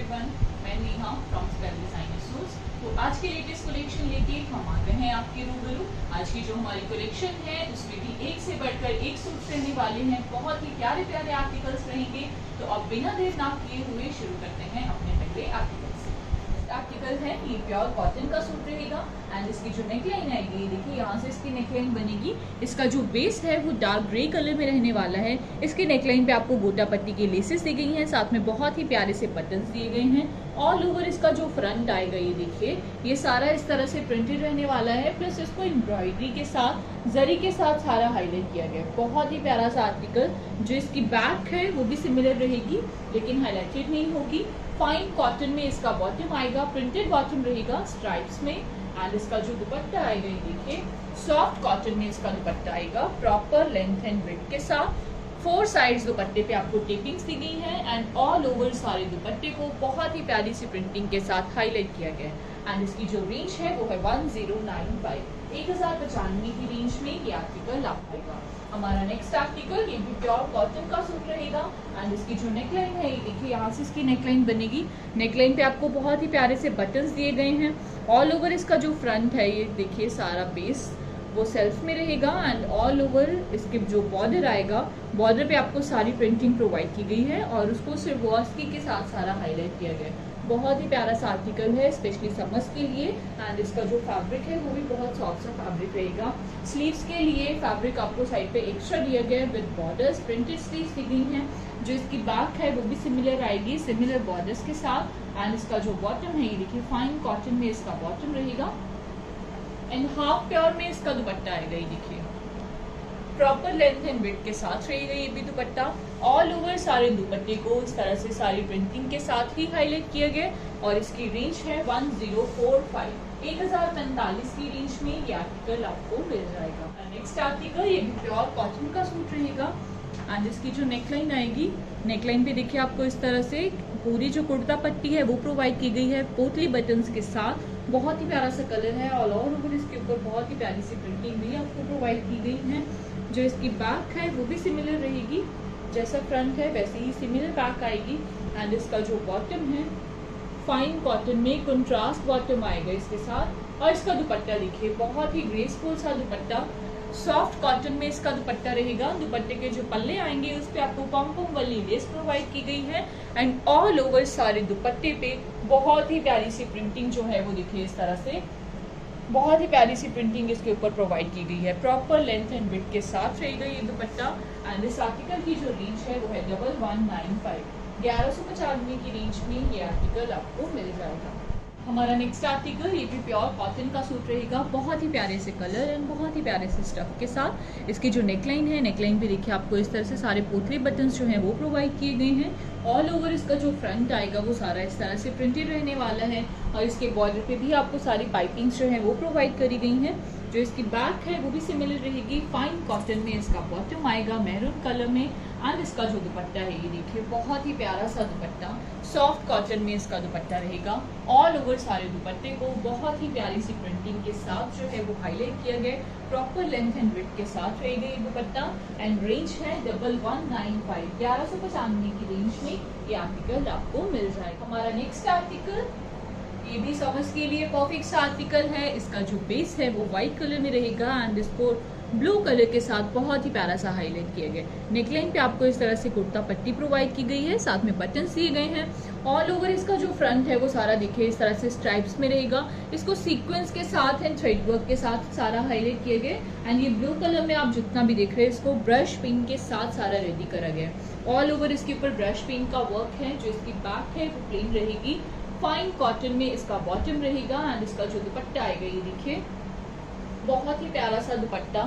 Everyone, मैं Neha from spell designer suits. तो आज के लेटेस्ट कलेक्शन लेके हम आ गए हैं आपके रूबरू। आज की जो हमारी कलेक्शन है उसमें भी एक से बढ़कर एक सूट रहने वाले हैं। बहुत ही प्यारे प्यारे आर्टिकल्स रहेंगे। तो अब बिना देर ना किए हुए शुरू करते हैं अपने पहले आर्टिकल से। आर्टिकल है ये प्योर कॉटन का सूट रहेगा एंड इसकी जो नेकलाइन आएगी, देखिए यहाँ से इसकी नेकलाइन बनेगी। इसका जो बेस है वो डार्क ग्रे कलर में रहने वाला है। इसके नेकलाइन पे आपको गोटा पट्टी की लेसेस दी गई हैं, साथ में बहुत ही प्यारे से बटन्स दिए गए हैं। ऑल ओवर इसका जो फ्रंट आएगा, ये देखिए, ये सारा इस तरह से प्रिंटेड रहने वाला है। प्लस इसको एम्ब्रॉयडरी के साथ, जरी के साथ सारा हाईलाइट किया गया है। बहुत ही प्यारा सा आर्टिकल। जो इसकी बैक है वो भी सिमिलर रहेगी लेकिन हाईलाइटेड नहीं होगी। फाइन कॉटन में इसका बॉटम आएगा, प्रिंटेड बॉटम रहेगा स्ट्राइप्स में। एंड इसका जो दुपट्टा आएगा, ये देखिए, सॉफ्ट कॉटन में इसका दुपट्टा आएगा, प्रॉपर लेंथ एंड विड्थ के साथ। 4 साइड्स दुपट्टे पे आपको टेपिंग्स दी गई है एंड ऑल ओवर सारे दुपट्टे को बहुत ही प्यारी सी प्रिंटिंग के साथ हाईलाइट किया गया है। एंड इसकी जो रेंज है वो है 1095, 1095 की रेंज में ये आर्टिकल आ पाएगा। हमारा नेक्स्ट आर्टिकल ये भी प्योर कॉटन का सूट रहेगा एंड इसकी जो नेकलाइन है, ये देखिए, यहाँ से इसकी नेकलाइन बनेगी। नेकलाइन पे आपको बहुत ही प्यारे से बटन्स दिए गए हैं। ऑल ओवर इसका जो फ्रंट है, ये देखिए, सारा बेस वो सेल्फ में रहेगा एंड ऑल ओवर इसके जो बॉर्डर आएगा, बॉर्डर पे आपको सारी प्रिंटिंग प्रोवाइड की गई है और उसको सिर्फ वर्स्की के साथ सारा हाईलाइट किया गया है। बहुत ही प्यारा सा आर्टिकल है, स्पेशली समर्स के लिए। एंड इसका जो फैब्रिक है वो भी बहुत सॉफ्ट सा फैब्रिक रहेगा। स्लीव्स के लिए फैब्रिक आपको साइड पे एक्स्ट्रा दिया गया है विद बॉर्डर्स, प्रिंटेड स्लीव्स दी गई हैं। जो इसकी बैक है वो भी सिमिलर आएगी, सिमिलर बॉर्डर्स के साथ। एंड इसका जो बॉटम है, ये देखिए, फाइन कॉटन में इसका बॉटम रहेगा एंड हाफ प्योर में इसका दुपट्टा आएगा। ये देखिए, प्रॉपर लेंथ एंड विड्थ के साथ रहेगा ये भी दुपट्टा। ऑल ओवर सारे दुपट्टे को इस तरह से सारी प्रिंटिंग के साथ ही हाईलाइट किया गया और इसकी रेंज है 1045, 1045 की रेंज में ये आर्टिकल आपको मिल जाएगा। नेक्स्ट आर्टिकल ये भी प्योर कॉटन का सूट रहेगा एंड इसकी जो नेकलाइन आएगी, नेकलाइन पे देखिए आपको इस तरह से पूरी जो कुर्ता पट्टी है वो प्रोवाइड की गई है पोटली बटन्स के साथ। बहुत ही प्यारा सा कलर है। ऑल ओवर इसके ऊपर बहुत ही प्यारी सी प्रिंटिंग भी आपको प्रोवाइड की गई है। जो इसकी बैक है वो भी सिमिलर रहेगी, जैसा फ्रंट है वैसे ही सिमिलर बैक आएगी। एंड इसका जो बॉटम है, फाइन कॉटन में कंट्रास्ट बॉटम आएगा इसके साथ। और इसका दुपट्टा देखिए, बहुत ही ग्रेसफुल सा दुपट्टा, सॉफ्ट कॉटन में इसका दुपट्टा रहेगा। दुपट्टे के जो पल्ले आएंगे उस पे आपको पॉम वाली लेस प्रोवाइड की गई है एंड ऑल ओवर सारे दुपट्टे पे बहुत ही प्यारी सी प्रिंटिंग जो है वो देखिए, इस तरह से बहुत ही प्यारी सी प्रिंटिंग इसके ऊपर प्रोवाइड की गई है। प्रॉपर लेंथ एंड विड्थ के साथ रहेगा ये दुपट्टा। एंड इस आर्टिकल की जो रेंज है वो है 1195, 1195 की रेंज में ये आर्टिकल आपको मिल जाएगा। हमारा नेक्स्ट आर्टिकल ये भी प्योर कॉटन का सूट रहेगा। बहुत ही प्यारे से कलर एंड बहुत ही प्यारे से स्टफ के साथ। इसकी जो नेकलाइन है, नेकलाइन पे देखिए आपको इस तरह से सारे पोटली बटन्स जो हैं वो प्रोवाइड किए गए हैं। ऑल ओवर इसका जो फ्रंट आएगा वो सारा इस तरह से प्रिंटेड रहने वाला है और इसके बॉर्डर पे भी आपको सारी पाइपिंग्स जो हैं वो प्रोवाइड करी गई हैं। जो इसकी बैक है वो भी सिमिलर रहेगी। फाइन कॉटन में इसका बॉटम आएगा, मैरून कलर में। एंड इसका जो दुपट्टा है, ये देखिए, बहुत ही प्यारा सा दुपट्टा, सॉफ्ट कॉटन में इसका दुपट्टा रहेगा। ऑल ओवर सारे दुपट्टे को बहुत ही प्यारी सी प्रिंटिंग के साथ जो है वो हाईलाइट किया गया। प्रॉपर लेंथ एंड विड्थ के साथ रहेगा ये दुपट्टा एंड रेंज है 1195, 1195 की रेंज में ये आर्टिकल आपको मिल जाएगा। हमारा नेक्स्ट आर्टिकल ये भी समर्स के लिए परफेक्ट सा आर्टिकल है। इसका जो बेस है वो व्हाइट कलर में रहेगा एंड इसको ब्लू कलर के साथ बहुत ही प्यारा सा हाईलाइट किया गया। नेकलाइन पे आपको इस तरह से कुर्ता पट्टी प्रोवाइड की गई है, साथ में बटन्स दिए गए हैं। ऑल ओवर इसका जो फ्रंट है वो सारा देखिए इस तरह से स्ट्राइप्स में रहेगा। इसको सीक्वेंस के साथ एंड थ्रेड वर्क के साथ सारा हाईलाइट किया गया। एंड ये ब्लू कलर में आप जितना भी देख रहे हैं, इसको ब्रश पिंक के साथ सारा रेडी करा गया। ऑल ओवर इसके ऊपर ब्रश पिंक का वर्क है। जो इसकी बैक है वो प्लेन रहेगी। फाइन कॉटन में इसका बॉटम रहेगा एंड इसका जो दुपट्टा आएगा, ये देखिए, बहुत ही प्यारा सा दुपट्टा,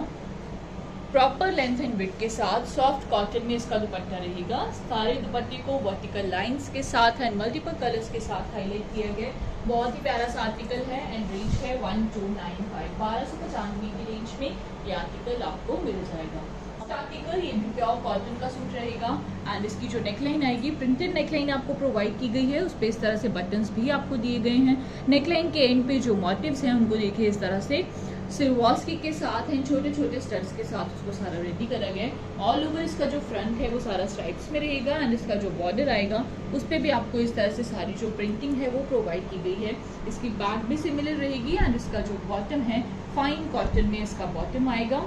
प्रॉपर लेंथ एंड विड्थ के साथ। सॉफ्ट कॉटन में इसका दुपट्टा रहेगा। सारे दुपट्टे को वर्टिकल लाइंस के साथ एंड मल्टीपल कलर्स के साथ हाईलाइट किया गया। बहुत ही प्यारा सा आर्टिकल है एंड रेंज है 1295, 1295 की रेंज में ये आर्टिकल आपको मिल जाएगा। आर्टिकल ये भी प्योर कॉटन का सूट रहेगा एंड इसकी जो नेकलाइन आएगी, प्रिंटेड नेकलाइन आपको प्रोवाइड की गई है। उस पर इस तरह से बटन्स भी आपको दिए गए हैं। नेकलाइन के एंड पे जो मोटिव्स हैं उनको देखिए इस तरह से सिरवास्की के साथ एंड छोटे छोटे स्टड्स के साथ उसको सारा रेडी करा गया है। ऑल ओवर इसका जो फ्रंट है वो सारा स्ट्राइप्स में रहेगा एंड इसका जो बॉर्डर आएगा उस पर भी आपको इस तरह से सारी जो प्रिंटिंग है वो प्रोवाइड की गई है। इसकी बैक भी सिमिलर रहेगी एंड इसका जो बॉटम है फाइन कॉटन में इसका बॉटम आएगा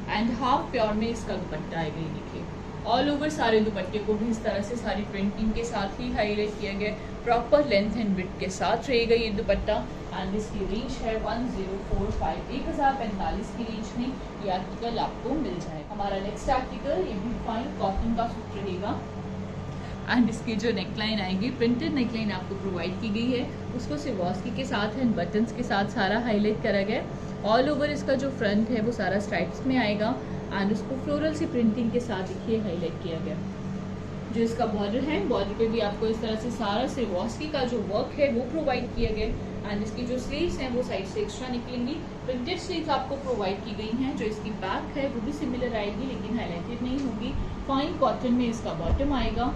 एंड हाफ प्योर में इसका दुपट्टा आएगा। ये देखिए ऑल ओवर सारे दुपट्टे को भी इस तरह से सारी प्रिंटिंग के साथ ही हाईलाइट किया गया। प्रॉपर लेंथ एंड विड्थ के साथ रहेगा ये दुपट्टा एंड इसकी रेंज है 1045 1045 की रेंज में ये आर्टिकल आपको मिल जाए। हमारा नेक्स्ट आर्टिकल ये भी फाइन कॉटन का सूट रहेगा एंड इसकी जो नेकलाइन आएगी प्रिंटेड नेकलाइन आपको प्रोवाइड की गई है। उसको सिरवास्की के साथ एंड बटन्स के साथ सारा हाईलाइट करा गया। ऑल ओवर इसका जो फ्रंट है वो सारा स्ट्राइप्स में आएगा एंड उसको फ्लोरल सी प्रिंटिंग के साथ देखिए हाईलाइट किया गया। जो इसका बॉर्डर है बॉर्डर पे भी आपको इस तरह से सारा सिरवास्की का जो वर्क है वो प्रोवाइड किया गया एंड इसकी जो स्लीव्स हैं वो साइड से एक्स्ट्रा निकलेंगी। प्रिंटेड स्लीव्स आपको प्रोवाइड की गई हैं। जो इसकी बैक है वो भी सिमिलर आएगी लेकिन हाईलाइटेड नहीं होगी। फाइन कॉटन में इसका बॉटम आएगा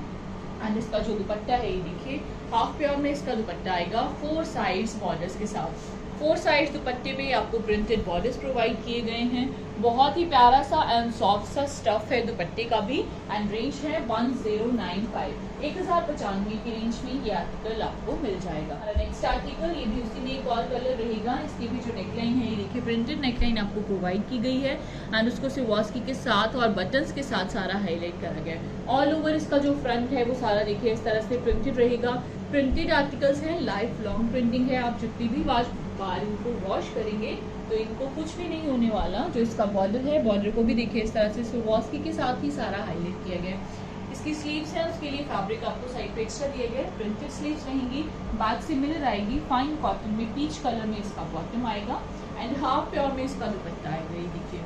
एंड इसका जो दुपट्टा है ये देखिए हाफ प्योर में इसका दुपट्टा आएगा 4 साइड्स बॉर्डर्स के साथ। 4 साइड्स दुपट्टे पे आपको प्रिंटेड बॉर्डर्स प्रोवाइड किए गए हैं। बहुत ही प्यारा सा एंड सॉफ्ट सा स्टफ है दुपट्टे का भी एंड रेंज है 1095 1095 की रेंज में ये आर्टिकल आपको मिल जाएगा। नेक्स्ट आर्टिकल ये भी उसी में एक और कलर रहेगा। इसकी भी जो नेकलाइन है ये देखिए प्रिंटेड नेकलाइन आपको प्रोवाइड की गई है एंड उसको सिरवास्की के साथ और बटन्स के साथ सारा हाईलाइट करा गया है। ऑल ओवर इसका जो फ्रंट है वो सारा देखिए इस तरह से प्रिंटेड रहेगा। प्रिंटेड आर्टिकल्स हैं, लाइफ लॉन्ग प्रिंटिंग है। आप जितनी भी बार इनको वॉश करेंगे तो इनको कुछ भी नहीं होने वाला। जो इसका बॉर्डर है बॉर्डर को भी देखिए इस तरह से सिरवास्की के साथ ही सारा हाईलाइट किया गया। इसकी स्लीव्स हैं उसके लिए फैब्रिक आपको साइड पे एक्स्ट्रा दिया गया है। प्रिंटेड स्लीव्स रहेंगी, बैक सिमिलर आएगी। फाइन कॉटन में पीच कलर में इसका बॉटम आएगा एंड हाफ प्योर में इसका दुपट्टा आएगा। ये देखिए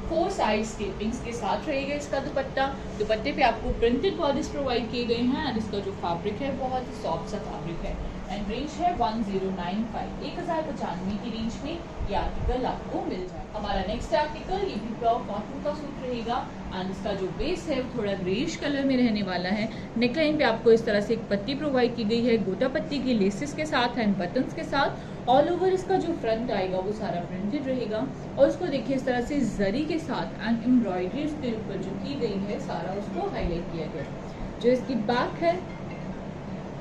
4 साइड स्टेपिंग्स के साथ रहेगा इसका दुपट्टा। दुपट्टे पे आपको प्रिंटेड बॉर्डर्स प्रोवाइड किए गए हैं एंड इसका जो फैब्रिक है बहुत ही सॉफ्ट सा फैब्रिक है एंड रेंज है 1095 1095 की रेंज में ये आर्टिकल आपको मिल जाए। हमारा नेक्स्ट आर्टिकल ये भी प्योर कॉटन का सूट रहेगा एंड इसका जो बेस है वो थोड़ा ग्रेइश कलर में रहने वाला है। नेकलाइन पे आपको इस तरह से एक पट्टी प्रोवाइड की गई है गोटा पट्टी की लेसेस के साथ एंड बटन्स के साथ। ऑल ओवर इसका जो फ्रंट आएगा वो सारा प्रिंटेड रहेगा और उसको देखिए इस तरह से जरी के साथ एंड एम्ब्रॉयडरी उसके ऊपर जो की गई है सारा उसको हाईलाइट किया गया। जो इसकी बैक है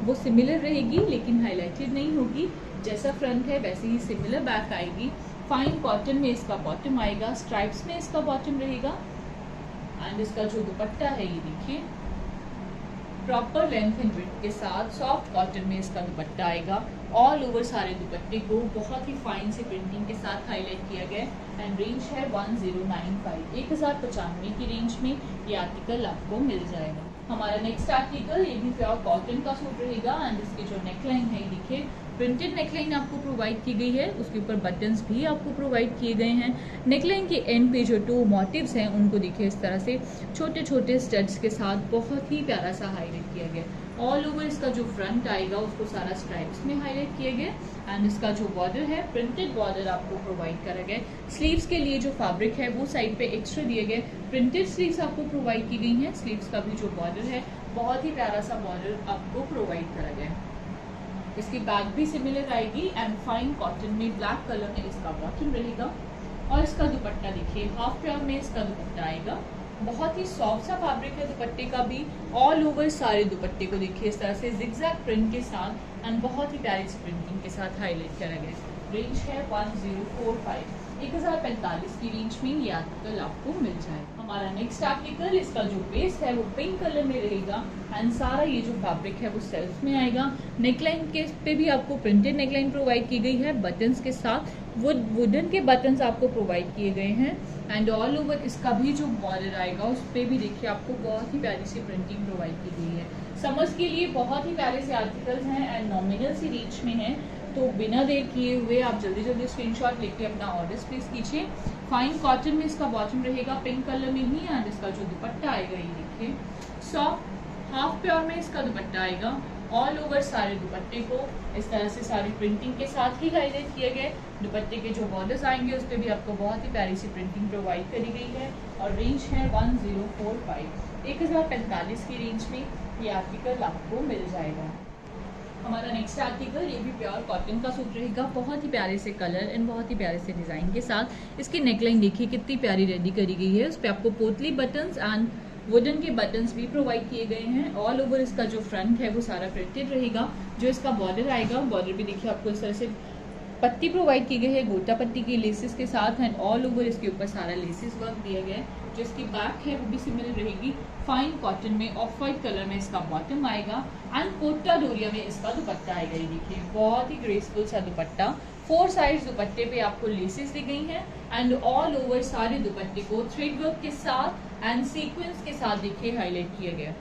वो सिमिलर रहेगी लेकिन हाईलाइटेड नहीं होगी। जैसा फ्रंट है वैसे ही सिमिलर बैक आएगी। फाइन कॉटन में इसका बॉटम आएगा, स्ट्राइप्स में इसका बॉटम रहेगा एंड इसका जो दुपट्टा है ये देखिए प्रॉपर लेंथ एंड विड्थ के साथ सॉफ्ट कॉटन में इसका दुपट्टा आएगा। ऑल ओवर सारे दुपट्टे को बहुत ही फाइन से प्रिंटिंग के साथ हाईलाइट किया गया एंड रेंज है 1095 1095 की रेंज में ये आर्टिकल आपको मिल जाएगा। हमारा नेक्स्ट आर्टिकल ये भी प्योर कॉटन का सूट रहेगा एंड इसकी जो नेकलाइन है ये देखिए प्रिंटेड नेकलाइन आपको प्रोवाइड की गई है। उसके ऊपर बटन्स भी आपको प्रोवाइड किए गए हैं। नेकलाइन के एंड पे जो 2 मोटिव्स हैं उनको देखिए इस तरह से छोटे छोटे स्टड्स के साथ बहुत ही प्यारा सा हाईलाइट किया गया। ऑल ओवर इसका जो फ्रंट आएगा उसको सारा स्ट्राइप्स में हाईलाइट किया गया एंड इसका जो बॉर्डर है प्रिंटेड बॉर्डर आपको प्रोवाइड करा गया। स्लीव्स के लिए जो फैब्रिक है वो साइड पे एक्स्ट्रा दिए गए। प्रिंटेड स्लीव्स आपको प्रोवाइड की गई हैं। स्लीव्स का भी जो बॉर्डर है बहुत ही प्यारा सा बॉर्डर आपको प्रोवाइड करा गया। इसकी बैक भी सिमिलर आएगी एंड फाइन कॉटन में ब्लैक कलर में इसका बॉटम रहेगा और इसका दुपट्टा देखिए हाफ प्योर में इसका दुपट्टा आएगा। बहुत ही सॉफ्ट सा फैब्रिक है दुपट्टे का भी। ऑल ओवर सारे दुपट्टे को देखिए इस तरह से जिगजैग प्रिंट के साथ एंड बहुत ही प्यारी सी प्रिंटिंग के साथ हाईलाइट करा गया। रेंज है 1045 1045 की रेंज में ये आर्टिकल आपको मिल जाए। हमारा नेक्स्ट आर्टिकल इसका जो बेस है वो पिंक कलर में रहेगा एंड सारा ये जो फैब्रिक है वो सेल्फ में आएगा। नेकलाइन के पे भी आपको प्रिंटेड नेकलाइन प्रोवाइड की गई है बटन्स के साथ। वुडन के बटन्स आपको प्रोवाइड किए गए हैं एंड ऑल ओवर इसका भी जो बॉर्डर आएगा उस पर भी देखिए आपको बहुत ही प्यारी सी प्रिंटिंग प्रोवाइड की गई है। समर्स के लिए बहुत ही प्यारे से आर्टिकल्स हैं एंड नॉमिनल सी रेंज में हैं तो बिना देर किए हुए आप जल्दी जल्दी स्क्रीनशॉट लेके अपना ऑर्डर प्लेस कीजिए। फाइन कॉटन में इसका बॉटम रहेगा पिंक कलर में ही एंड इसका जो दुपट्टा आएगा ये देखिए सॉफ्ट हाफ प्योर में इसका दुपट्टा आएगा। ऑल ओवर सारे दुपट्टे को इस तरह से सारी प्रिंटिंग के साथ ही हाईलाइट किया गया। दुपट्टे के जो बॉर्डर्स आएंगे उस पर भी आपको बहुत ही प्यारी सी प्रिंटिंग प्रोवाइड करी गई है और रेंज है 1045 1045 की रेंज में ये आर्टिकल आपको मिल जाएगा। हमारा नेक्स्ट आर्टिकल ये भी प्योर कॉटन का सूट रहेगा, बहुत ही प्यारे से कलर एंड बहुत ही प्यारे से डिजाइन के साथ। इसकी नेकलाइन देखिए कितनी प्यारी रेडी करी गई है। उस पर आपको पोतली बटन्स एंड वुडन के बटन्स भी प्रोवाइड किए गए हैं। ऑल ओवर इसका जो फ्रंट है वो सारा प्रिंटेड रहेगा। जो इसका बॉर्डर आएगा, बॉर्डर भी देखिए आपको इस तरह से पट्टी प्रोवाइड की गई है गोटा पट्टी की लेसेस के साथ एंड ऑल ओवर इसके ऊपर सारा लेसेस वर्क दिया गया है। जो इसकी बैक है वो भी सिमिलर रहेगी, फाइन कॉटन में ऑफ वाइट कलर में इसका बॉटम आएगा एंड कोटा डोरिया में इसका दुपट्टा आएगा। ये देखिए बहुत ही ग्रेसफुल सा दुपट्टा। 4 साइड्स दुपट्टे पे आपको लेसेस दी गई हैं एंड ऑल ओवर सारे दुपट्टे को थ्रेड वर्क के साथ एंड सीक्वेंस के साथ देखिए हाईलाइट किया गया।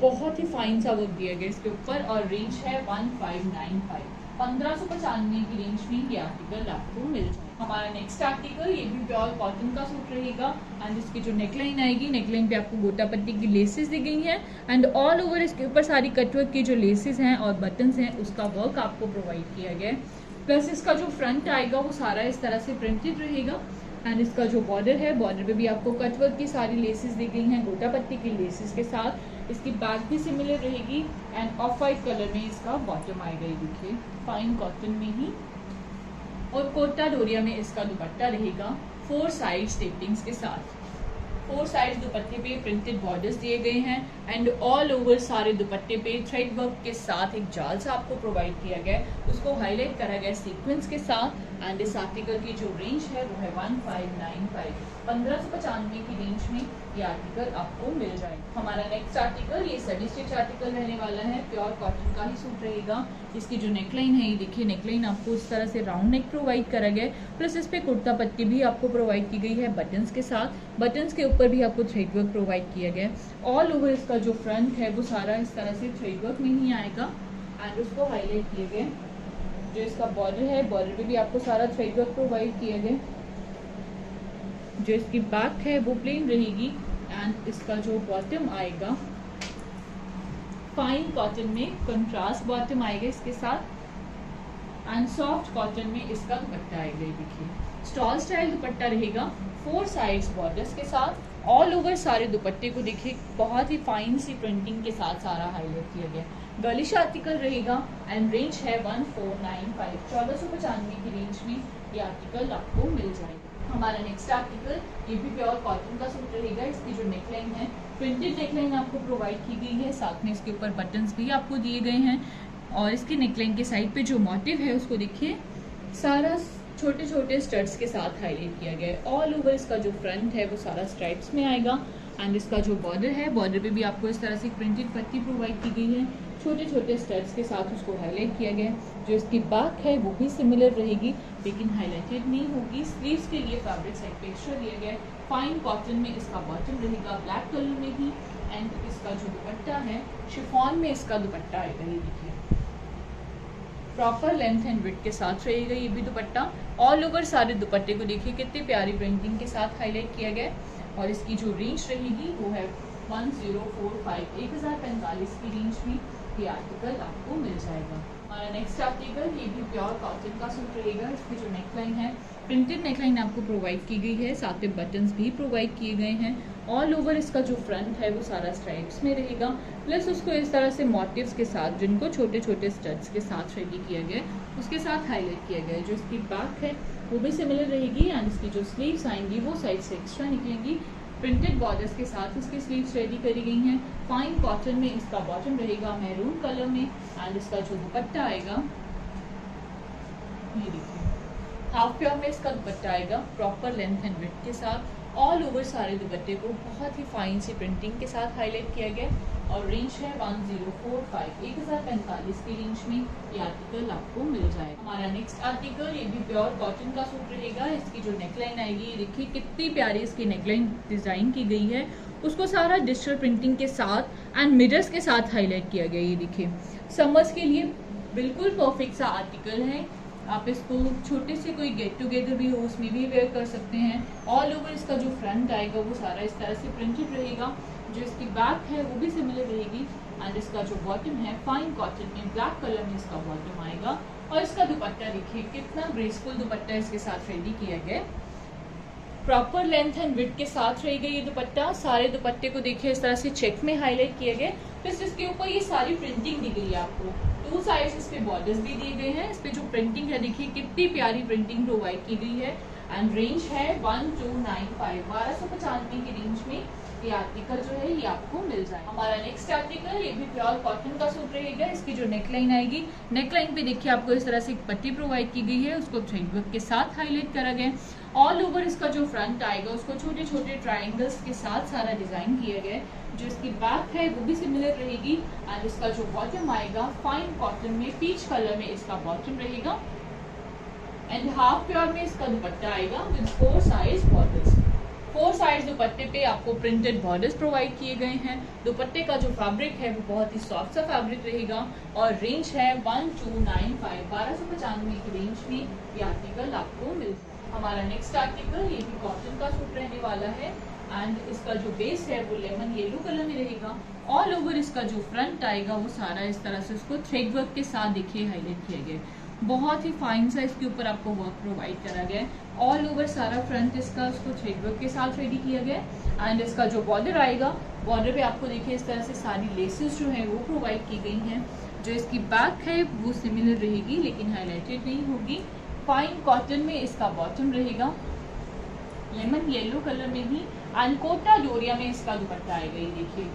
बहुत ही फाइन सा वर्क दिया गया इसके ऊपर और रेंज है 1595, 1595 की रेंज में ये आर्टिकल आपको मिल जाए। हमारा नेक्स्ट आर्टिकल ये भी प्योर कॉटन का सूट रहेगा एंड इसकी जो नेकलाइन आएगी, नेकलाइन पे आपको गोटा पट्टी की लेसेस दी गई हैं एंड ऑल ओवर इसके ऊपर सारी कटवर्क की जो लेसेस हैं और बटन्स हैं उसका वर्क आपको प्रोवाइड किया गया है। प्लस इसका जो फ्रंट आएगा वो सारा इस तरह से प्रिंटेड रहेगा एंड इसका जो बॉर्डर है, बॉर्डर पे भी आपको कटवर्क की सारी लेसेस दी गई हैं गोटा पट्टी की लेसेस के साथ। इसकी बैक भी सिमिलर रहेगी एंड ऑफ वाइट कलर में इसका बॉटम आएगा। ये देखिए फाइन कॉटन में ही और कोटा डोरिया में इसका दुपट्टा रहेगा 4 साइड स्टेपिंग्स के साथ। 4 साइड दुपट्टे पे प्रिंटेड बॉर्डर्स दिए गए हैं एंड ऑल ओवर सारे दुपट्टे पे थ्रेड वर्क के साथ एक जाल सा आपको प्रोवाइड किया गया है, उसको हाईलाइट करा गया सीक्वेंस के साथ। एंड इस आर्टिकल की जो रेंज है वो है 1595, 1595 की रेंज में ये आर्टिकल आपको मिल जाएगा। हमारा नेक्स्ट आर्टिकल ये सेमी स्टिच आर्टिकल रहने वाला है, प्योर कॉटन का ही सूट रहेगा। इसकी जो नेकलाइन है ये देखिए, नेकलाइन आपको इस तरह से राउंड नेक प्रोवाइड करा गया है, प्लस इस पे कुर्ता पट्टी भी आपको प्रोवाइड की गई है बटन्स के साथ। बटन्स के ऊपर भी आपको थ्रेड वर्क प्रोवाइड किया गया है। ऑल ओवर इसका जो फ्रंट है वो सारा इस तरह से थ्रेड वर्क में ही आएगा एंड उसको हाईलाइट किए गए। जो इसका बॉर्डर है, बॉर्डर पे भी आपको सारा थ्रेड वर्क प्रोवाइड किया गया। जो इसकी बैक है वो प्लेन रहेगी एंड इसका जो बॉटम आएगा फाइन कॉटन में कंट्रास्ट बॉटम आएगा इसके साथ एंड सॉफ्ट कॉटन में इसका दुपट्टा आएगा। ये देखिए स्टॉल स्टाइल दुपट्टा रहेगा 4 साइड्स बॉर्डर्स के साथ। ऑल ओवर सारे दुपट्टे को देखिए बहुत ही फाइन सी प्रिंटिंग के साथ सारा हाईलाइट किया गया। गर्लिश आर्टिकल रहेगा एंड रेंज है 1495, 1495 की रेंज में ये आर्टिकल आपको मिल जाएगा। हमारा नेक्स्ट आर्टिकल ये भी प्योर कॉटन का सूट रहेगा। इसकी जो नेकलाइन है प्रिंटेड नेकलाइन आपको प्रोवाइड की गई है, साथ में इसके ऊपर बटन्स भी आपको दिए गए हैं और इसकी नेकलाइन के साइड पे जो मोटिव है उसको देखिए सारा छोटे छोटे स्टड्स के साथ हाईलाइट किया गया है। ऑल ओवर इसका जो फ्रंट है वो सारा स्ट्राइप्स में आएगा एंड इसका जो बॉर्डर है, बॉर्डर पे भी आपको इस तरह से प्रिंटेड पट्टी प्रोवाइड की गई है, छोटे छोटे स्टड्स के साथ उसको हाईलाइट किया गया है। जो इसकी बैक है वो भी सिमिलर रहेगी लेकिन हाईलाइटेड नहीं होगी। स्लीव्स के लिए फैब्रिक साइड पे एक्स्ट्रा दिया गया है। फाइन कॉटन में इसका बॉटम रहेगा ब्लैक कलर में ही एंड इसका जो दुपट्टा है शिफॉन में इसका दुपट्टा आएगा। ये देखिए प्रॉपर लेंथ एंड विड्थ के साथ रहेगा ये भी दुपट्टा। ऑल ओवर सारे दुपट्टे को देखिए कितनी प्यारी प्रिंटिंग के साथ हाईलाइट किया गया है और इसकी जो रेंज रहेगी वो है 1045, 1045 की रेंज में ये आर्टिकल आपको मिल जाएगा। हमारा नेक्स्ट आर्टिकल ये भी प्योर कॉटन का सूट रहेगा। इसकी जो नेकलाइन है प्रिंटेड नेकलाइन आपको प्रोवाइड की गई है, साथ में बटन्स भी प्रोवाइड किए गए हैं। ऑल ओवर इसका जो फ्रंट है वो सारा स्ट्राइप्स में रहेगा, प्लस उसको इस तरह से मोटिव्स के साथ जिनको छोटे छोटे स्टड्स के साथ रेडी किया गया है उसके साथ हाईलाइट किया गया है। जो इसकी बैक है वो भी सिमिलर रहेगी एंड इसकी जो स्लीव्स आएंगी वो साइड से एक्स्ट्रा निकलेंगी। प्रिंटेड बॉर्डर्स के साथ इसकी स्लीव्स रेडी करी गई हैं। फाइन कॉटन में इसका बॉटम रहेगा मैरून कलर में एंड इसका जो दुपट्टा आएगा ये देखिए हाफ प्योर में इसका दुपट्टा आएगा प्रॉपर लेंथ एंड विड्थ के साथ। ऑल ओवर सारे दुपट्टे को बहुत ही फाइन सी प्रिंटिंग के साथ हाईलाइट किया गया और रेंज है 1045, 1045 की रेंज में ये आर्टिकल आपको मिल जाएगा। हमारा नेक्स्ट आर्टिकल ये भी प्योर कॉटन का सूट रहेगा। इसकी जो नेकलाइन आएगी ये देखिए कितनी प्यारी इसकी नेकलाइन डिजाइन की गई है, उसको सारा डिजिटल प्रिंटिंग के साथ एंड मिरर्स के साथ हाईलाइट किया गया। ये देखिए समर्स के लिए बिल्कुल परफेक्ट सा आर्टिकल है। आप इसको छोटे से कोई गेट टुगेदर भी हो उसमें भी वेयर कर सकते हैं। ऑल ओवर इसका जो फ्रंट आएगा वो सारा इस तरह से प्रिंटेड रहेगा। जो इसकी बैक है वो भी सिमिलर रहेगी एंड इसका जो बॉटम है फाइन कॉटन में ब्लैक कलर में इसका बॉटम आएगा और इसका दुपट्टा देखिए कितना ग्रेसफुल दुपट्टा इसके साथ रेडी किया गया। प्रॉपर लेंथ एंड विड्थ के साथ रहेगा ये दुपट्टा। सारे दुपट्टे को देखिए इस तरह से चेक में हाईलाइट किया गया, प्लस इसके ऊपर ये सारी प्रिंटिंग दी गई है आपको टू साइड्स इस पे बॉर्डर्स भी दिए गए हैं। इस पे जो प्रिंटिंग है देखिए कितनी प्यारी प्रिंटिंग प्रोवाइड की गई है। एंड रेंज है 1295, 1295 की रेंज में ये आर्टिकल जो है ये आपको मिल जाए। हमारा नेक्स्ट आर्टिकल ये भी प्योर कॉटन का सूट रहेगा। इसकी जो नेकलाइन आएगी, नेकलाइन पे देखिए आपको इस तरह से एक पट्टी प्रोवाइड की गई है, उसको थ्रेड वर्क के साथ हाईलाइट करा गया है। ऑल ओवर इसका जो फ्रंट आएगा उसको छोटे छोटे ट्राइंगल्स के साथ सारा डिजाइन किया गया है। जो इसकी बैक है वो भी सिमिलर रहेगी। एंड इसका जो बॉटम आएगा फाइन कॉटन में पीच कलर में इसका बॉटम रहेगा। एंड हाफ प्योर में इसका दुपट्टा आएगा विद 4 साइज बॉर्डर्स। 4 साइड दुपट्टे पे आपको प्रिंटेड बॉर्डर्स प्रोवाइड किए गए हैं। दुपट्टे का जो फैब्रिक है वो बहुत ही सॉफ्ट सा फैब्रिक रहेगा। और रेंज है 1295, 1295 की रेंज में ये आर्टिकल आपको मिल जाएगा। हमारा नेक्स्ट आर्टिकल ये भी कॉटन का सूट रहने वाला है। एंड इसका जो बेस है वो लेमन येलो कलर में रहेगा। ऑल ओवर इसका जो फ्रंट आएगा वो सारा इस तरह से उसको थ्रेड वर्क के साथ देखिए हाईलाइट किया गया है। बहुत ही फाइन सा इसके ऊपर आपको वर्क प्रोवाइड करा गया है। ऑल ओवर सारा फ्रंट इसका उसको थ्रेड वर्क के साथ रेडी किया गया है। एंड इसका जो बॉर्डर आएगा, बॉर्डर पे आपको देखिए इस तरह से सारी लेसेस जो है वो प्रोवाइड की गई हैं। जो इसकी बैक है वो सिमिलर रहेगी लेकिन हाईलाइटेड नहीं होगी। फाइन कॉटन में इसका बॉटम रहेगा, लेमन येलो कलर में ही। एंड कोटा डोरिया में इसका दुपट्टा आएगा। ये देखिए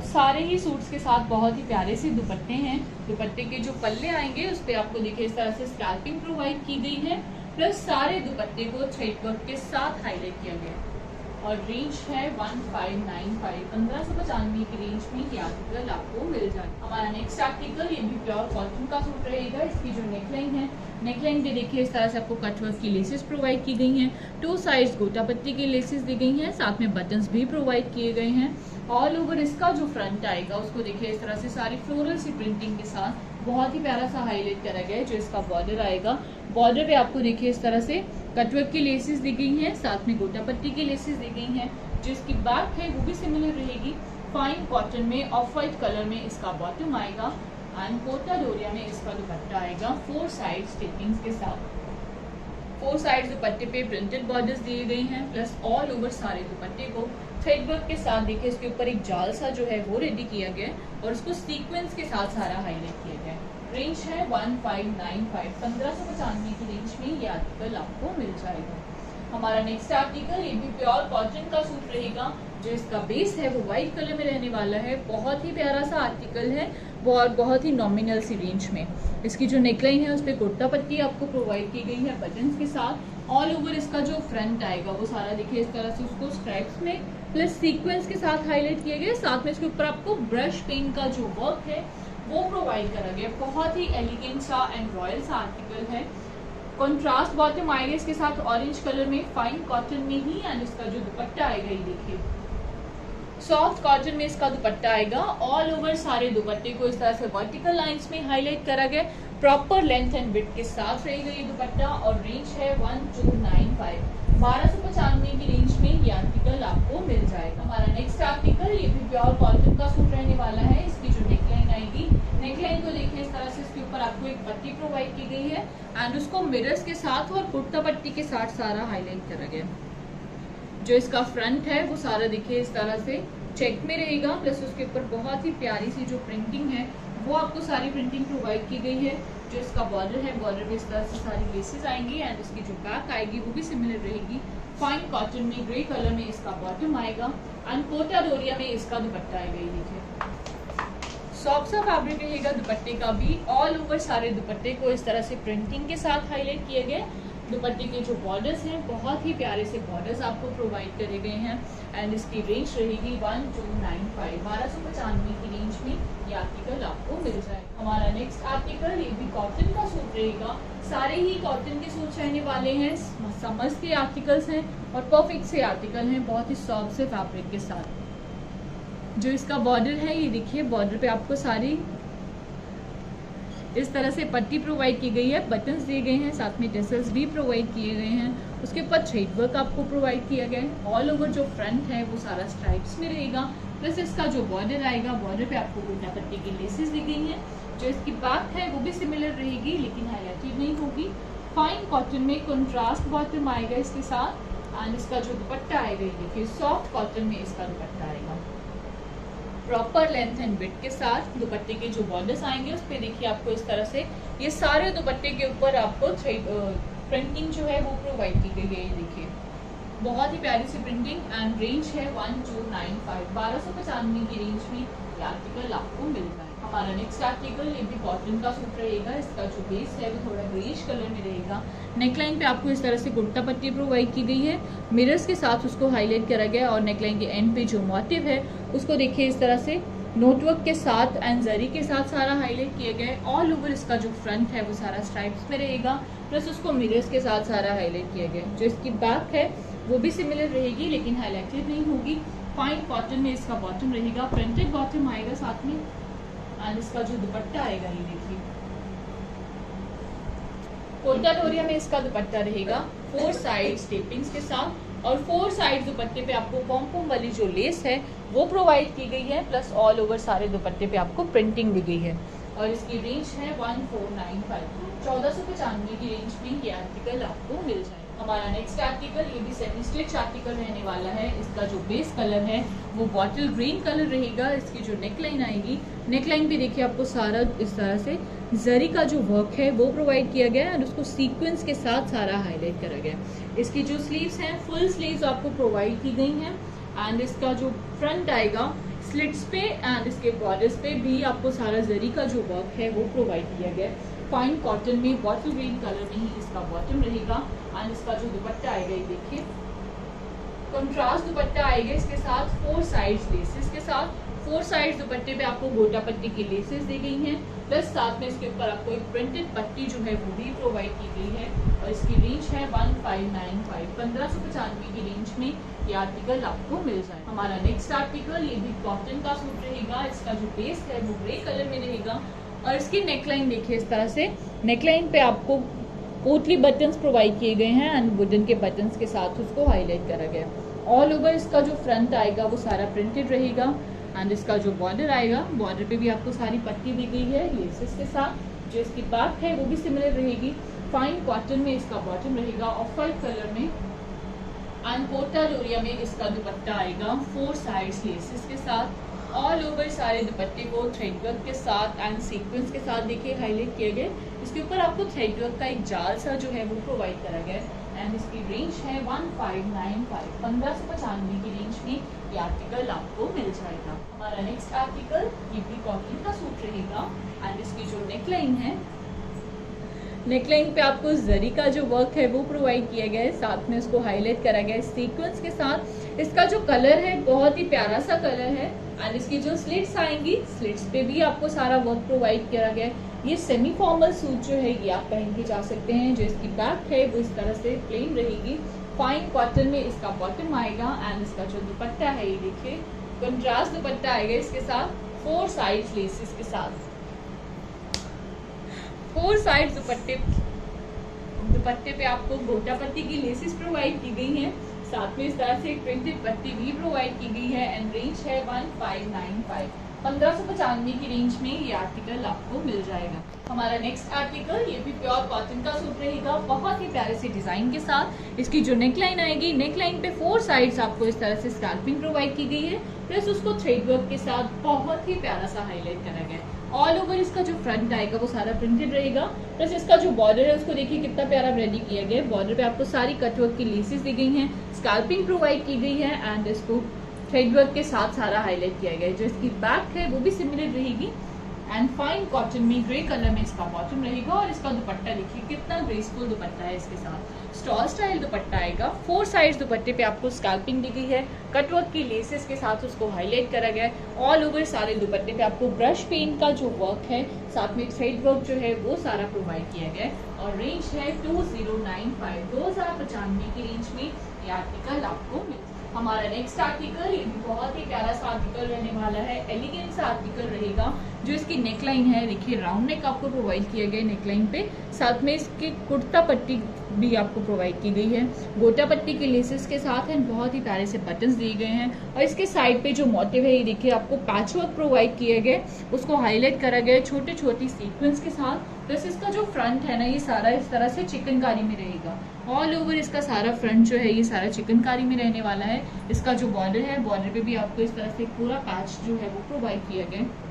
सारे ही सूट्स के साथ बहुत ही प्यारे से दुपट्टे हैं। दुपट्टे के जो पल्ले आएंगे उस पे आपको देखिए इस तरह से स्कैल्पिंग प्रोवाइड की गई है। प्लस सारे दुपट्टे को थ्रेड वर्क के साथ हाईलाइट किया गया है। और रेंज है 1595, 1595 की रेंज में ये आर्टिकल आपको मिल जाएगा। हमारा नेक्स्ट आर्टिकल ये भी प्योर कॉटन का सूट रहेगा। इसकी जो नेकलाइन है, नेकलाइन पे देखिए इस तरह से आपको कटवर्क की लेसेस प्रोवाइड की गई हैं। 2 साइड्स गोटा पत्ती की लेसेस दी गई हैं, साथ में बटन्स भी प्रोवाइड किए गए हैं। ऑल ओवर इसका जो फ्रंट आएगा उसको देखिए इस तरह से सारी फ्लोरल सी प्रिंटिंग के साथ बहुत ही प्यारा सा हाईलाइट करा गया है। जो इसका बॉर्डर आएगा, बॉर्डर पे आपको देखिए इस तरह से कटवर्क की लेसेस दी गई हैं, साथ में गोटा पट्टी की लेसेस दी गई हैं। जो इसकी बैक है वो भी सिमिलर रहेगी। फाइन कॉटन में ऑफ वाइट कलर में इसका बॉटम आएगा। एंड कोटा डोरिया में इसका दुपट्टा आएगा 4 साइड स्टिचिंग्स के साथ। 4 साइड दुपट्टे पे प्रिंटेड बॉर्डर्स दिए गए हैं। प्लस ऑल ओवर सारे दुपट्टे को थ्रेड वर्क के साथ देखिए इसके ऊपर एक जाल सा जो है वो रेडी किया गया है और उसको सीक्वेंस के साथ सारा हाईलाइट किया गया है। रेंज है 1595, 1595 की रेंज में ये आर्टिकल आपको मिल जाएगा। हमारा नेक्स्ट आर्टिकल ये भी प्योर कॉटन का सूट रहेगा। जो इसका बेस है वो व्हाइट कलर में रहने वाला है। बहुत ही प्यारा सा आर्टिकल है, बहुत ही नॉमिनल सी रेंज में। इसकी जो नेकलाइन है उस पर कुर्ता पट्टी आपको प्रोवाइड की गई है बटन्स के साथ। ऑल ओवर इसका जो फ्रंट आएगा वो सारा देखिए इस तरह से उसको स्ट्राइप्स में प्लस सीक्वेंस के साथ हाईलाइट किया गया। साथ में इसके ऊपर आपको ब्रश पेन का जो वर्क है वो प्रोवाइड करा गया। बहुत ही एलिगेंट सा एंड रॉयल सा आर्टिकल है। कॉन्ट्रास्ट बॉटम आएगा इसके साथ ऑरेंज कलर में, फाइन कॉटन में ही। एंड इसका जो दुपट्टा आएगा ये देखिए सॉफ्ट कॉटन में इसका दुपट्टा आएगा। ऑल ओवर सारे दुपट्टे को इस तरह से वर्टिकल लाइंस में हाईलाइट करा गया। प्रॉपर लेंथ एंड विड्थ के साथ रहेगा ये दुपट्टा। और रेंज है 1295, 1295 की रेंज में ये आर्टिकल आपको मिल जाएगा। हमारा नेक्स्ट आर्टिकल ये भी प्योर कॉटन का सूट रहने वाला है। इसकी जो नेकलाइन आएगी, नेकलाइन को देखिए इस तरह से इसके ऊपर आपको एक पट्टी प्रोवाइड की गई है। एंड उसको मिरर्स के साथ और कुर्ता पट्टी के साथ सारा हाईलाइट करा गया। जो इसका फ्रंट है वो सारा देखिए इस तरह से चेक में रहेगा। प्लस उसके ऊपर बहुत ही प्यारी सी जो प्रिंटिंग है वो आपको सारी प्रिंटिंग प्रोवाइड की गई है। जो इसका बॉर्डर है, बॉर्डर पे इस तरह से सारी लेसेस आएंगी। एंड इसकी जो बैक आएगी वो भी सिमिलर रहेगी। फाइन कॉटन में ग्रे कलर में इसका बॉटम आएगा। एंड कोटा डोरिया में इसका दुपट्टा आएगा। ये देखिए सॉफ्ट सा फैब्रिक रहेगा दुपट्टे का भी। ऑल ओवर सारे दुपट्टे को इस तरह से प्रिंटिंग के साथ हाईलाइट किए गए। दुपट्टे के जो बॉर्डर्स हैं बहुत ही प्यारे से बॉर्डर्स आपको प्रोवाइड करे गए हैं। एंड इसकी रेंज रहेगी 1295, 1295 की रेंज में ये आर्टिकल आपको मिल जाएगा। हमारा नेक्स्ट आर्टिकल ये भी कॉटन का सूट रहेगा। सारे ही कॉटन के सूट रहने वाले हैं। समर्स के आर्टिकल्स हैं और परफेक्ट से आर्टिकल हैं बहुत ही सॉफ्ट से फैब्रिक के साथ। जो इसका बॉर्डर है ये देखिए, बॉर्डर पे आपको सारी इस तरह से पट्टी प्रोवाइड की गई है, बटन्स दिए गए हैं, साथ में टेसल्स भी प्रोवाइड किए गए हैं। उसके ऊपर थ्रेड वर्क आपको प्रोवाइड किया गया है। ऑल ओवर जो फ्रंट है वो सारा स्ट्राइप्स में रहेगा। प्लस इसका जो बॉर्डर आएगा, बॉर्डर पे आपको गोटा पट्टी की लेसेस दी गई हैं। जो इसकी बैक है वो भी सिमिलर रहेगी लेकिन हाईलाइटेड नहीं होगी। फाइन कॉटन में कंट्रास्ट बॉटम आएगा इसके साथ। एंड इसका जो दुपट्टा आएगा ये देखिए सॉफ्ट कॉटन में इसका दुपट्टा आएगा। प्रॉपर लेंथ एंड विड्थ के साथ। दुपट्टे के जो बॉर्डर्स आएंगे उस पे देखिए आपको इस तरह से ये सारे दुपट्टे के ऊपर आपको प्रिंटिंग जो है वो प्रोवाइड की गई है। ये देखिए बहुत ही प्यारी सी प्रिंटिंग एंड रेंज है 1295, 1295 की रेंज में ये आर्टिकल आपको मिलता है। हमारा नेक्स्ट आर्टिकल ये भी कॉटन का सूट रहेगा। इसका जो बेस है वो थोड़ा ग्रेइश कलर में रहेगा। नेकलाइन पे आपको इस तरह से कुर्ता पट्टी प्रोवाइड की गई है, मिरर्स के साथ उसको हाईलाइट करा गया और नेकलाइन के एंड पे जो मोटिव है उसको देखिए इस तरह से नोटवर्क के साथ एंड जरी के साथ सारा हाईलाइट किया गया है। ऑल ओवर इसका जो फ्रंट है वो सारा स्ट्राइप्स में रहेगा, प्लस उसको मिरर्स के साथ सारा हाईलाइट किया गया है। जो इसकी बैक है वो भी सिमिलर रहेगी लेकिन हाईलाइटेड नहीं होगी। फाइन कॉटन में इसका बॉटम रहेगा, प्रिंटेड बॉटम आएगा साथ में एंड इसका जो दुपट्टा आएगा ये देखिए कोटा डोरिया में इसका दुपट्टा रहेगा 4 साइड स्टेपिंग्स के साथ और 4 साइड दुपट्टे पे आपको पॉम वाली जो लेस है वो प्रोवाइड की गई है, प्लस ऑल ओवर सारे दुपट्टे पे आपको प्रिंटिंग दी गई है और इसकी रेंज है 1495, 1495 की रेंज में ये आर्टिकल आपको मिल जाएगा। हमारा नेक्स्ट आर्टिकल ये भी सेमी स्टिच आर्टिकल रहने वाला है। इसका जो बेस कलर है वो बॉटल ग्रीन कलर रहेगा। इसकी जो नेकलाइन आएगी, नेकलाइन पे देखिए आपको सारा इस तरह से जरी का जो वर्क है वो प्रोवाइड किया गया है और उसको सीक्वेंस के साथ सारा हाईलाइट करा गया है। इसकी जो स्लीव्स हैं फुल स्लीव्स आपको प्रोवाइड की गई हैं एंड इसका जो फ्रंट आएगा स्लिट्स पे एंड इसके बॉर्डर्स पे भी आपको सारा जरी का जो वर्क है वो प्रोवाइड किया गया है। फाइन कॉटन में बॉटल ग्रीन कलर में ही इसका बॉटम रहेगा एंड इसका जो दुपट्टा आएगा ये देखिए कंट्रास्ट दुपट्टा आएगा इसके साथ 4 साइड्स लेसेस के साथ। 4 साइड्स दुपट्टे पे आपको गोटा पट्टी की लेसेस दी गई हैं, प्लस साथ में इसके ऊपर आपको एक प्रिंटेड पट्टी जो है वो भी प्रोवाइड की गई है और इसकी रेंज है 1595, 1595 की रेंज में ये आर्टिकल आपको मिल जाए। हमारा नेक्स्ट आर्टिकल ये भी कॉटन का सूट रहेगा। इसका जो बेस है वो ग्रे कलर में रहेगा और इसकी नेकलाइन देखिए इस तरह से नेकलाइन पे आपको पोटली बटन्स प्रोवाइड किए गए हैं एंड वुडन के बटन्स के साथ उसको हाईलाइट करा गया। ऑल ओवर इसका जो फ्रंट आएगा वो सारा प्रिंटेड रहेगा एंड इसका जो बॉर्डर आएगा बॉर्डर पे भी आपको सारी पट्टी दी गई है लेसेस के साथ। जो इसकी बैक है वो भी सिमिलर रहेगी। फाइन कॉटन में इसका बॉटम रहेगा ऑफ वाइट कलर में एंड कोटा डोरिया में इसका दुपट्टा आएगा 4 साइड्स लेसेस के साथ। ऑल ओवर सारे दुपट्टे को थ्रेड वर्क के साथ एंड सीक्वेंस के साथ देखिए हाईलाइट किए गए। इसके ऊपर आपको थ्रेड वर्क का एक जाल सा जो है वो प्रोवाइड करा गया है एंड इसकी रेंज है 1595, 1595 की रेंज में ये आर्टिकल आपको मिल जाएगा। हमारा नेक्स्ट आर्टिकल ये भी कॉटन का सूट रहेगा एंड इसकी जो नेकलाइन है नेकलाइन पे आपको जरी का जो वर्क है वो प्रोवाइड किया गया है, साथ में उसको हाईलाइट करा गया है सीक्वेंस के साथ। इसका जो कलर है बहुत ही प्यारा सा कलर है एंड इसकी जो स्लिट्स आएंगी स्लिट्स पे भी आपको सारा वर्क प्रोवाइड करा गया है। ये सेमी फॉर्मल सूट जो है ये आप पहन के जा सकते हैं। जो इसकी बैक है वो इस तरह से प्लेन रहेगी। फाइन कॉटन में इसका बॉटम आएगा एंड इसका जो दुपट्टा है ये देखिए कंट्रास्ट दुपट्टा आएगा इसके साथ 4 साइड लेसेस के साथ। 4 साइड दुपट्टे पे आपको गोटा पट्टी की लेसेस प्रोवाइड की गई हैं, साथ में इस तरह से एक प्रिंटेड पट्टी भी प्रोवाइड की गई है एंड रेंज है 1595, 1595 की रेंज में ये आर्टिकल आपको मिल जाएगा। हमारा नेक्स्ट आर्टिकल ये भी प्योर कॉटन का सूट रहेगा बहुत ही प्यारे से डिजाइन के साथ। इसकी जो नेकलाइन आएगी नेकलाइन पे 4 साइड्स आपको इस तरह से स्काल्पिंग प्रोवाइड की गई है, प्लस उसको थ्रेड वर्क के साथ बहुत ही प्यारा सा हाईलाइट करा गया है। ऑल ओवर इसका जो फ्रंट आएगा वो सारा प्रिंटेड रहेगा, प्लस इसका जो बॉर्डर है उसको देखिए कितना प्यारा रेडी किया गया है। बॉर्डर पे आपको सारी कटवर्क की लेसेस दी गई हैं, स्काल्पिंग प्रोवाइड की गई है एंड इसको थ्रेड वर्क के साथ सारा हाईलाइट किया गया है। जो इसकी बैक है वो भी सिमिलर रहेगी एंड फाइन कॉटन में ग्रे कलर में इसका बॉटम रहेगा और इसका दुपट्टा देखिए कितना ग्रेसफुल दुपट्टा है। इसके साथ स्टॉल स्टाइल दुपट्टा आएगा। 4 साइड दुपट्टे पे आपको स्कैल्पिंग दी गई है, कटवर्क की लेसेस के साथ उसको हाईलाइट करा गया है। ऑल ओवर सारे दुपट्टे पे आपको ब्रश पेंट का जो वर्क है साथ में थ्रेड वर्क जो है वो सारा प्रोवाइड किया गया है और रेंज है 2095, 2095 की रेंज में ये आर्टिकल आपको मिलता है। हमारा नेक्स्ट आर्टिकल ये भी बहुत ही प्यारा सा आर्टिकल रहने वाला है, एलिगेंट सा आर्टिकल रहेगा। जो इसकी नेकलाइन है देखिए राउंड नेक आपको प्रोवाइड किया गया है नेकलाइन पे, साथ में इसके कुर्ता पट्टी भी आपको प्रोवाइड की गई है। गोटा पट्टी के लेसेस के साथ एंड बहुत ही प्यारे से बटन्स दिए गए हैं। और इसके साइड पे जो मोटिव है ये देखिए आपको पैचवर्क प्रोवाइड किए गए, उसको हाईलाइट करा गया है छोटे छोटी सीक्वेंस के साथ। प्लस इसका जो फ्रंट है ना ये सारा इस तरह से चिकनकारी में रहेगा। ऑल ओवर इसका सारा फ्रंट जो है ये सारा चिकनकारी में रहने वाला है। इसका जो बॉर्डर है, बॉर्डर पे भी आपको इस तरह से पूरा पैच जो है वो प्रोवाइड किया गया है।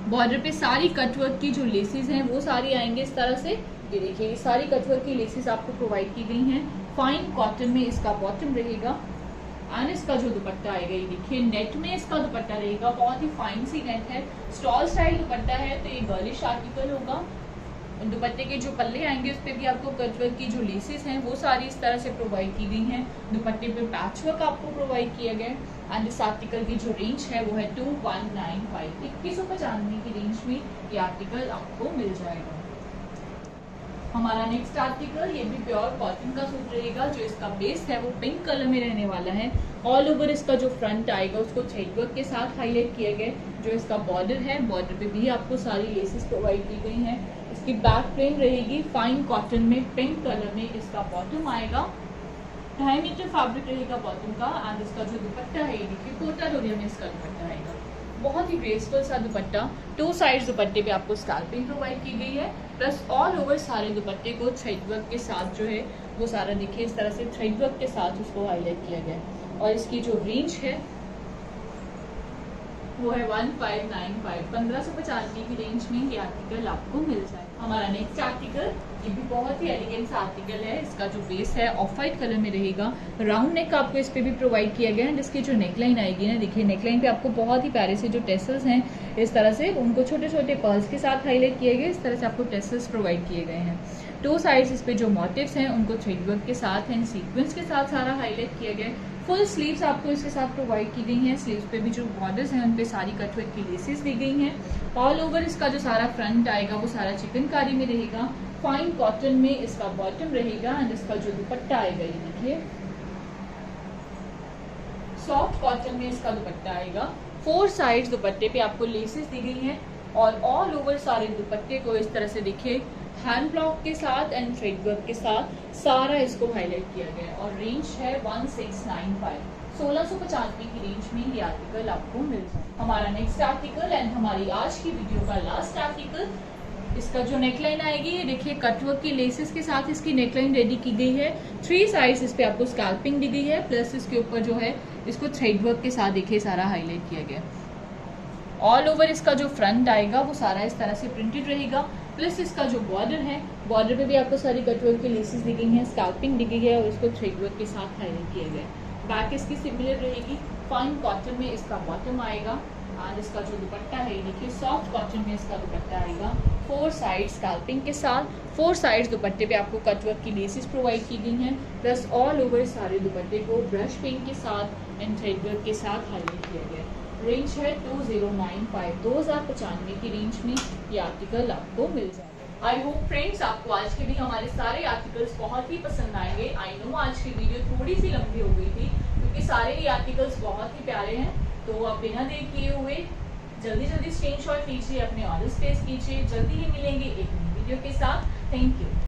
बॉर्डर पे सारी कटवर्क की जो लेसेस हैं वो सारी आएंगे इस तरह से। ये देखिए ये सारी कटवर्क की लेसेस आपको प्रोवाइड की गई हैं। फाइन कॉटन में इसका बॉटम रहेगा एंड इसका जो दुपट्टा आएगा ये देखिए नेट में इसका दुपट्टा रहेगा। बहुत ही फाइन सी नेट है, स्टॉल स्टाइल दुपट्टा है, तो ये गर्लिश आर्टिकल होगा। दुपट्टे के जो पल्ले आएंगे उस पर भी आपको कटवर्क की जो लेसेस हैं वो सारी इस तरह से प्रोवाइड की गई हैं। दुपट्टे पे पैचवर्क आपको प्रोवाइड किया गया है एंड इस आर्टिकल की जो रेंज है वो है 2195, 2195 की रेंज में ये आर्टिकल आपको मिल जाएगा। हमारा नेक्स्ट आर्टिकल ये भी प्योर कॉटन का सूट रहेगा। जो इसका बेस है वो पिंक कलर में रहने वाला है। ऑल ओवर इसका जो फ्रंट आएगा उसको थ्रेडवर्क के साथ हाईलाइट किया गया। जो इसका बॉर्डर है, बॉर्डर पे भी आपको सारी लेसेस प्रोवाइड की गई हैं। इसकी बैक फ्रेम रहेगी फाइन कॉटन में पिंक कलर में। इसका बॉटम आएगा 2.5 मीटर फैब्रिक रहेगा बॉटम का एंड इसका जो दुपट्टा है ये देखिए कोटा डोरिया में इसका दुपट्टा आएगा। बहुत ही ग्रेसफुल सा दुपट्टा। 2 साइड दुपट्टे पे आपको स्कैल्पिंग प्रोवाइड की गई है। प्लस ऑल ओवर सारे दुपट्टे को थ्रेडवर्क के साथ जो है वो सारा देखिए इस तरह से थ्रेडवर्क के साथ उसको हाईलाइट किया गया है। और इसकी जो रेंज है वो है 1595, 1595 की रेंज में ये आर्टिकल आपको मिल जाए। हमारा नेक्स्ट आर्टिकल ये भी बहुत ही एलिगेंट सा आर्टिकल है। इसका जो बेस है ऑफ वाइट कलर में रहेगा। राउंड नेक आपको इस पे भी प्रोवाइड किया गया है। जिसकी जो नेकलाइन आएगी ना देखिए नेकलाइन पे आपको बहुत ही प्यारे से जो टेसल्स हैं इस तरह से उनको छोटे छोटे पर्ल्स के साथ हाईलाइट किए गए। इस तरह से आपको टेसल्स प्रोवाइड किए गए हैं। 2 साइड्स इस पे जो मोटिव्स हैं उनको थ्रेडवर्क के साथ एंड सीक्वेंस के साथ सारा हाईलाइट किया गया। फुल स्लीव्स आपको इसके साथ प्रोवाइड की गई हैं। स्लीव्स पे भी जो बॉर्डर्स हैं उन पे सारी कटवर्क की लेसेस दी गई हैं। ऑल ओवर इसका जो सारा फ्रंट आएगा वो सारा चिकनकारी में रहेगा। फाइन कॉटन में इसका बॉटम रहेगा एंड इसका जो दुपट्टा आएगा ये देखिए सॉफ्ट कॉटन में इसका दुपट्टा आएगा। 4 साइड्स दुपट्टे पे आपको लेसेस दी गई हैं और ऑल ओवर सारे दुपट्टे को इस तरह से देखिए हैंड ब्लॉक के साथ एंड थ्रेडवर्क के साथ सारा इसको हाईलाइट किया गया और रेंज है 1695, 1695 की रेंज में ये आर्टिकल आपको मिल जाए। हमारा नेक्स्ट आर्टिकल एंड हमारी आज की वीडियो का लास्ट आर्टिकल, इसका जो नेकलाइन आएगी ये देखिए कटवर्क की लेसेस के साथ इसकी नेकलाइन रेडी की गई है। 3 साइड्स इस पे आपको स्कैल्पिंग दी गई है। प्लस इसके ऊपर जो है इसको थ्रेडवर्क के साथ देखिए सारा हाईलाइट किया गया। ऑल ओवर इसका जो फ्रंट आएगा वो सारा इस तरह से प्रिंटेड रहेगा। प्लस इसका जो बॉर्डर है, बॉर्डर पे भी आपको सारी कटवर्क की लेसेस दी गई हैं, स्कैल्पिंग दी गई है और इसको थ्रेडवर्क के साथ हाईलाइट किया गया है। बैक इसकी सिमिलर रहेगी। फाइन कॉटन में इसका बॉटम आएगा और इसका जो दुपट्टा है ये देखिए सॉफ्ट कॉटन में इसका दुपट्टा आएगा। 4 साइड स्कैल्पिंग के साथ 4 साइड्स दुपट्टे पे आपको कटवर्क की लेसेस प्रोवाइड की गई हैं। प्लस ऑल ओवर सारे दुपट्टे को ब्रश पिंक के साथ एंड थ्रेडवर्क के साथ हाईलाइट किया गया है। रेंज है 2095, 2095 की रेंज में ये आर्टिकल आपको मिल जाएगा। आई होप फ्रेंड्स आपको आज के भी हमारे सारे आर्टिकल्स बहुत ही पसंद आएंगे। आई नो आज की वीडियो थोड़ी सी लंबी हो गई थी क्योंकि सारे ही आर्टिकल्स बहुत ही प्यारे हैं। तो आप बिना देर किए हुए जल्दी स्क्रीनशॉट लीजिए, अपने ऑर्डर्स प्लेस कीजिए। जल्दी ही मिलेंगे एक नई वीडियो के साथ। Thank you.